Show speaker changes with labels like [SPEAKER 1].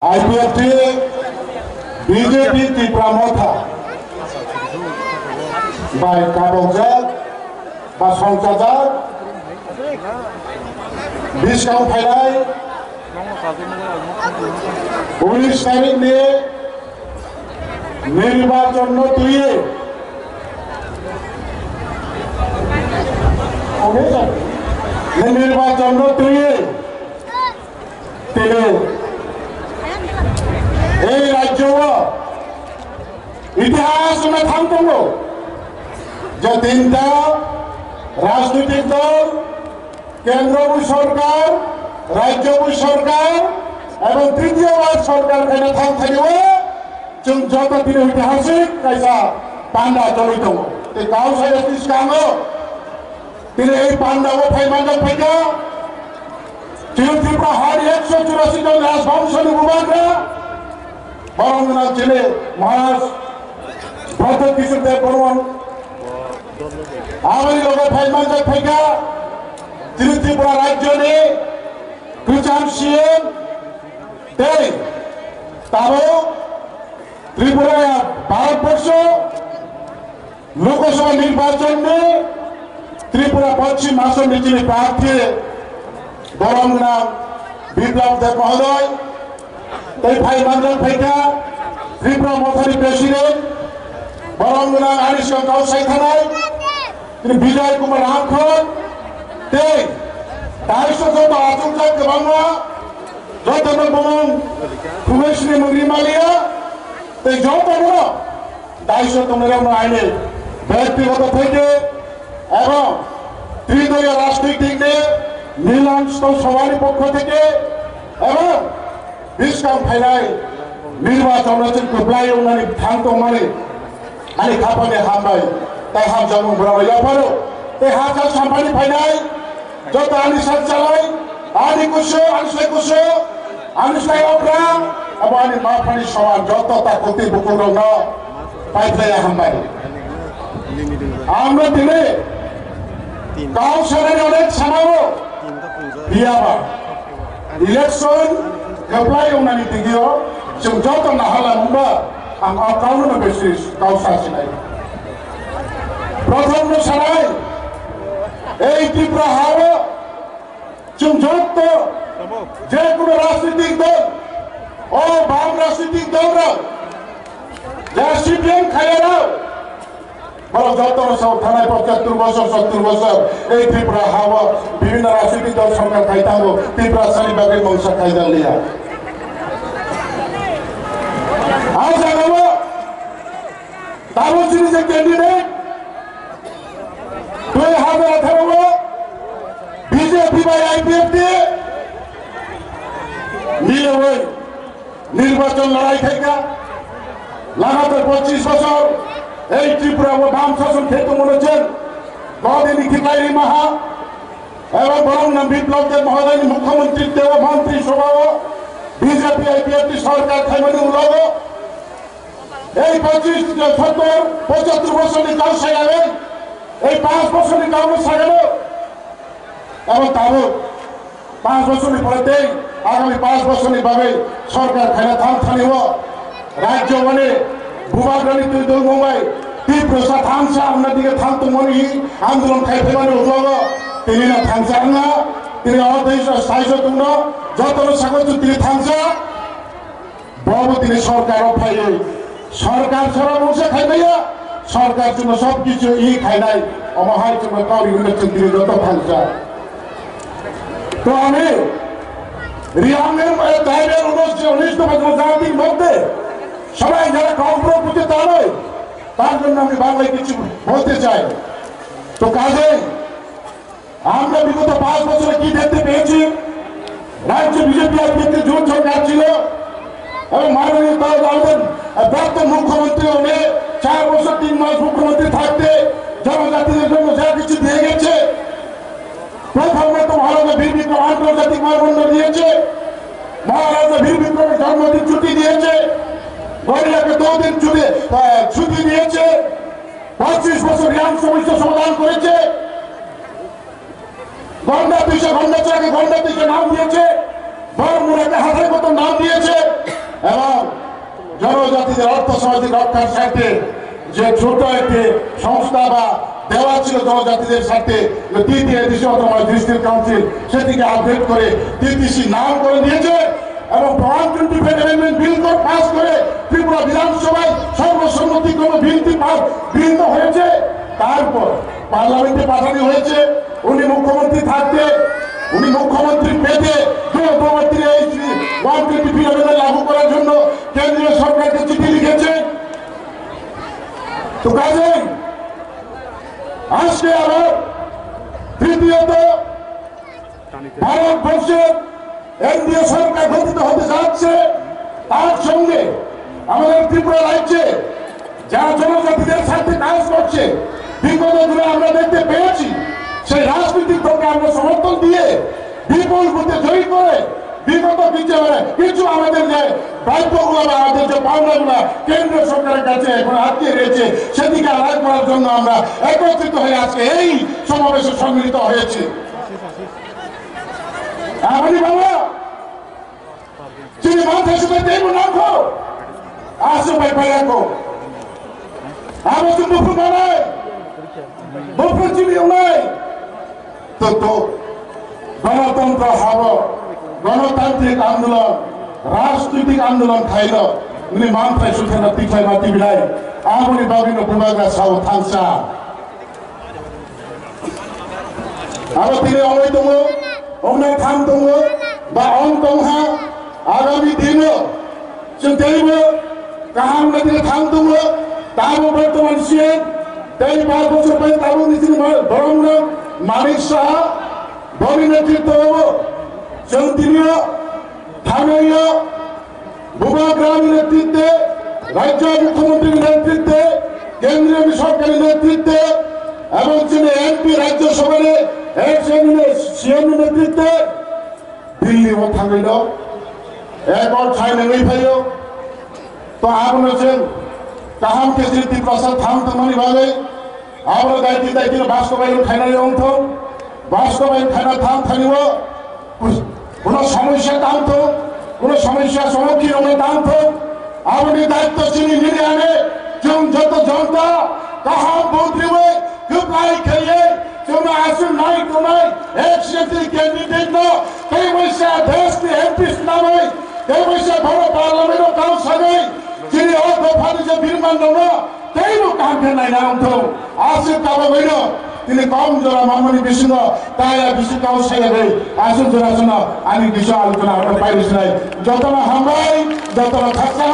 [SPEAKER 1] IPFT BJP তীব্রামথা by কাবজাত বা সংসাজাত বিশকাউ ফাইনাই 19 তারিখ নিয়ে নির্বাচন তুইয়ে নির্বাচন তুইয়ে তিনি এই রাজ্য ইতিহাস থাকব যে তিনটা রাজনৈতিক দল কেন্দ্র সরকার রাজ্য সরকার এবং তৃতীয়বার সরকার এখানে থাকিব जों যত দিন ঐতিহাসিক কাইসা পান্ডা চলিত গাঁও সাইটিস কাঙ্গ তিনি এই পান্ডাও ফাইমান্ডা ফাইকা ত্রিপুরা হারি 184 জন রাজবংশী ভূভাগরা বরংনা জেলে মহারাজ ভদ্র কিশোর দেব বর্মন আমার লোক ফাইমান্ডা ফাইকা ত্রিপুরা রাজ্য নে কুচান সিএম দেই তারও ত্রিপুরা ভারতবর্ষ লোকসভা নির্বাচন में ত্রিপুরা পশ্চিম আসন নির্বাচনী প্রার্থী বরংনা বিপ্লব দেব মহোদয় তাই ভাই মন্ডল ফাইকা ত্রিপুরা মথারি প্রেসিডেন্ট বরংনা আরিশগঞ্জ গাউসাই থানায় তিনি বিজয় কুমার রামখন তাই 250 জন আচমকা বাংলা যতন বমন কুমেশনি মরিমালিয়া তাই যত বড় 250 তোমরা আইনে ব্যক্তিগত থেকে এবং ত্রিদলীয় রাজনৈতিক নিয়ে নীলাংশ সভার পক্ষ থেকে এবং বিশকাম ফাইনাল নির্বাচন কুবলাই উনানি থান্ত মানে আনি খাপানে হামবাই তাই হাম জামু বড় ইয়াপারো তাই হাজা সাম্পানি ফাইনাল যত আনি সাত চালাই আনি কুশো আনসাই কুশো আনসাই অপরা এবং আনি মাফানি সমান যত তা কতি বুকুর না পাইফাই হামবাই আমরা দিনে গাঁও শহরে অনেক সামাবো বিয়াবা ইলেকশন এপ্লাই উনানি দিগিও जों যত না হলা মুম্বা আম আকাউন্ট বেসিস গাঁও সাসিনাই প্রথম সারাই এই ত্রিপুরা হাওয়া जों যত যে কোনো রাজনৈতিক দল ও বাম রাজনৈতিক দলরা যা সিপিএম খায়রা বরং যত সব থানায় 75 বছর 70 বছর এই ত্রিপুরা হাওয়া বিভিন্ন রাজনৈতিক দল সরকার খাইতাঙ্গো ত্রিপুরা শালিবাগে মংসা খাইদাল লিয়া আজ জানাবো দাবুচিনি যে ক্যান্ডিডেট 2018 বিজেপি বাই আইপিএফটি নিয়ে ওই নির্বাচন লড়াই থেকে লাগাতার 25 বছর এই ত্রিপুরা ও বাম শাসন খেতে মনেছেন গদিনী খিপাই মাহা এবং বরংনা বিপ্লব দেব মহোদয় মুখ্যমন্ত্রী দেব মন্ত্রী সভা বিজেপি আইপিএফটি সরকার থাইমানি উলগ এই 75 বছর কাউ সাজাবেন এই 5 বছর কাউ সাজানো এবং তারও 5 বছর পরেতে আগামী 5 বছর ভাবে সরকার খাইনা থাম থানিব রাজ্য মানে ভূভাগরানি তুই দল মুম্বাই তীব্রসা থামসা আপনার দিকে থামতো মনে আন্দোলন খাইতে মানে উঠব তিনি না থামসা না তিনি অদেশ সাইজ তোমরা যত সাগর তিনি থামসা বাবু তিনি সরকার অফাইয়ে সরকার ছাড়া বসে খাই নাইয়া সরকার জন্য সবকিছু খাই নাই অমহার জন্য কাউরি উন্নতি তিনি যত থামসা তো আমি রিয়ামের দায়ের 19 দফা জাতির মধ্যে সবাই যারা কম্প্রোমাইজ করতে তা নয় তার জন্য আমি বাংলায় কিছু বলতে চাই তো কাজে আমরা বিগত 5 বছরে কি দেখতে পেয়েছি রাজ্য বিজেপি আইপিএফটি জোট সরকার ছিল এবং মাননীয় প্রাক্তন মুখ্যমন্ত্রী উনি 4 বছর 3 মাস মুখ্যমন্ত্রী থাকতে জনজাতিদের জন্য যা কিছু দিয়ে গেছে প্রথমত মহারাজা বীর বিক্রম আন্তর্জাতিক মানদণ্ড দিয়েছে মহারাজা বীর বিক্রমের জন্মদিন ছুটি দিয়েছে গরিয়াকে 2 দিন ছুটি দিয়েছে 25 বছর রিয়াং সমস্যা সমাধান করেছে গন্ডা পিছে নাম দিয়েছে বরমুড়াকে হাতের মতো নাম দিয়েছে জনজাতিদের অর্থসামাজিক রক্ষার স্বার্থে যে ছোট একটি সংস্থা বা দেওয়া ছিল জনজাতিদের স্বার্থে তৃতীয় ডিস্ট্রিক্ট কাউন্সিল সেটিকে আপডেট করে টিটিসি নাম করে দিয়েছে এবং 125 অ্যামেন্ডমেন্ট বিল পাস করে ত্রিপুরা বিধানসভায় সর্বসম্মতিক্রমে বিলটি গৃহীত হয়েছে। তারপর পার্লামেন্টে পাঠানো হয়েছে। উনি মুখ্যমন্ত্রী থাকতে উনি মুখ্যমন্ত্রী পেতে 125 অ্যামেন্ডমেন্ট লাগু করার জন্য কেন্দ্রীয় সরকারকে চিঠি লিখেছে। তো কাজে আজকে আবার তৃতীয়ত ভারতবর্ষের এনডিএ সরকার গঠিত হতে যাচ্ছে। তার সঙ্গে আমাদের ত্রিপুরা রাজ্যে যারা জনজাতিদের সাথে কাজ করছে বিগত দিনে আমরা দেখতে পেয়েছি, সেই রাজনৈতিক দলকে আমরা সমর্থন দিয়ে বিপুল ভোটে জয়ী করে বিগত কিছু আমাদের যে দায়িত্বগুলো বা আমাদের যে পাওনাগুলো কেন্দ্রীয় সরকারের কাছে এখন আটকে রয়েছে সেদিকে আদায় করার জন্য আমরা একত্রিত হয়ে আজকে এই সমাবেশে সম্মিলিত হয়েছি। বাবা চিনি মাথায় শুধু দেব রাখো আসো ভাই ভাই রাখো আমার তো মুখ বানাই মুখ চিনিও নাই তো গণতন্ত্র হব গণতান্ত্রিক আন্দোলন রাজনৈতিক আন্দোলন খাইল উনি মানথায় সুখেন তিখাই মাতি বিলাই আমনি বাবিনো প্রভাগা সাউ থাংসা আরো তিনি অনৈ দङ অনৈ থাम दङ बा अन दंहा आगामी दिन जों तेबो गाहाम नदीनि थाम दङ दाबो बर्तमान सिएन 5 বছর পরে दाबो निसिनि बरंग मानिक साहा बनि नेतृत्व जों दिनियो थानाय भूभाग्रामी नेतृत्वे राज्य मुख्यमंत्री नेतृत्वे केंद्रीय सरकारी नेतृत्वे এবং যিনি এমপি রাজ্যসভার সিএম নেতৃত্বে দিল্লি ও থামিল এক और छाई नहीं भाइयों तो आपने से कहां के स्थिति प्रसाद थाम तमनी भागे आपने दायित्व दायित्व বাস্তবায়ন খাইনা অন্ত বাস্তবায়ন খাইনা থাম থানিও কোন সমস্যা থামতো কোন সমস্যা সম্মুখীন হলে থামতো আপনি দায়িত্ব চিনি নিয়ে আনে যত জনতা कहा मंत्री में क्यों करिए जो मैं आसन नहीं तो नहीं एक क्षेत्रीय कैंडिडेट नो कई वैसे देश के एमपी नाम है कई वैसे बड़े पार्लियामेंट का काउंसिल है जिन्हें और दोफारी से बिरमान दोनों कई लोग काम करना है नाम तो आसन का वो वही नो तिन्हें कौन जोरा मामूली बिस्नो ताया बिस्नो काउंसिल है आसन जोरा सुनो आनी बिस्नो आलोचना अपने पाइरिस नहीं जो तो ना हमारी जो तो ना खर्चा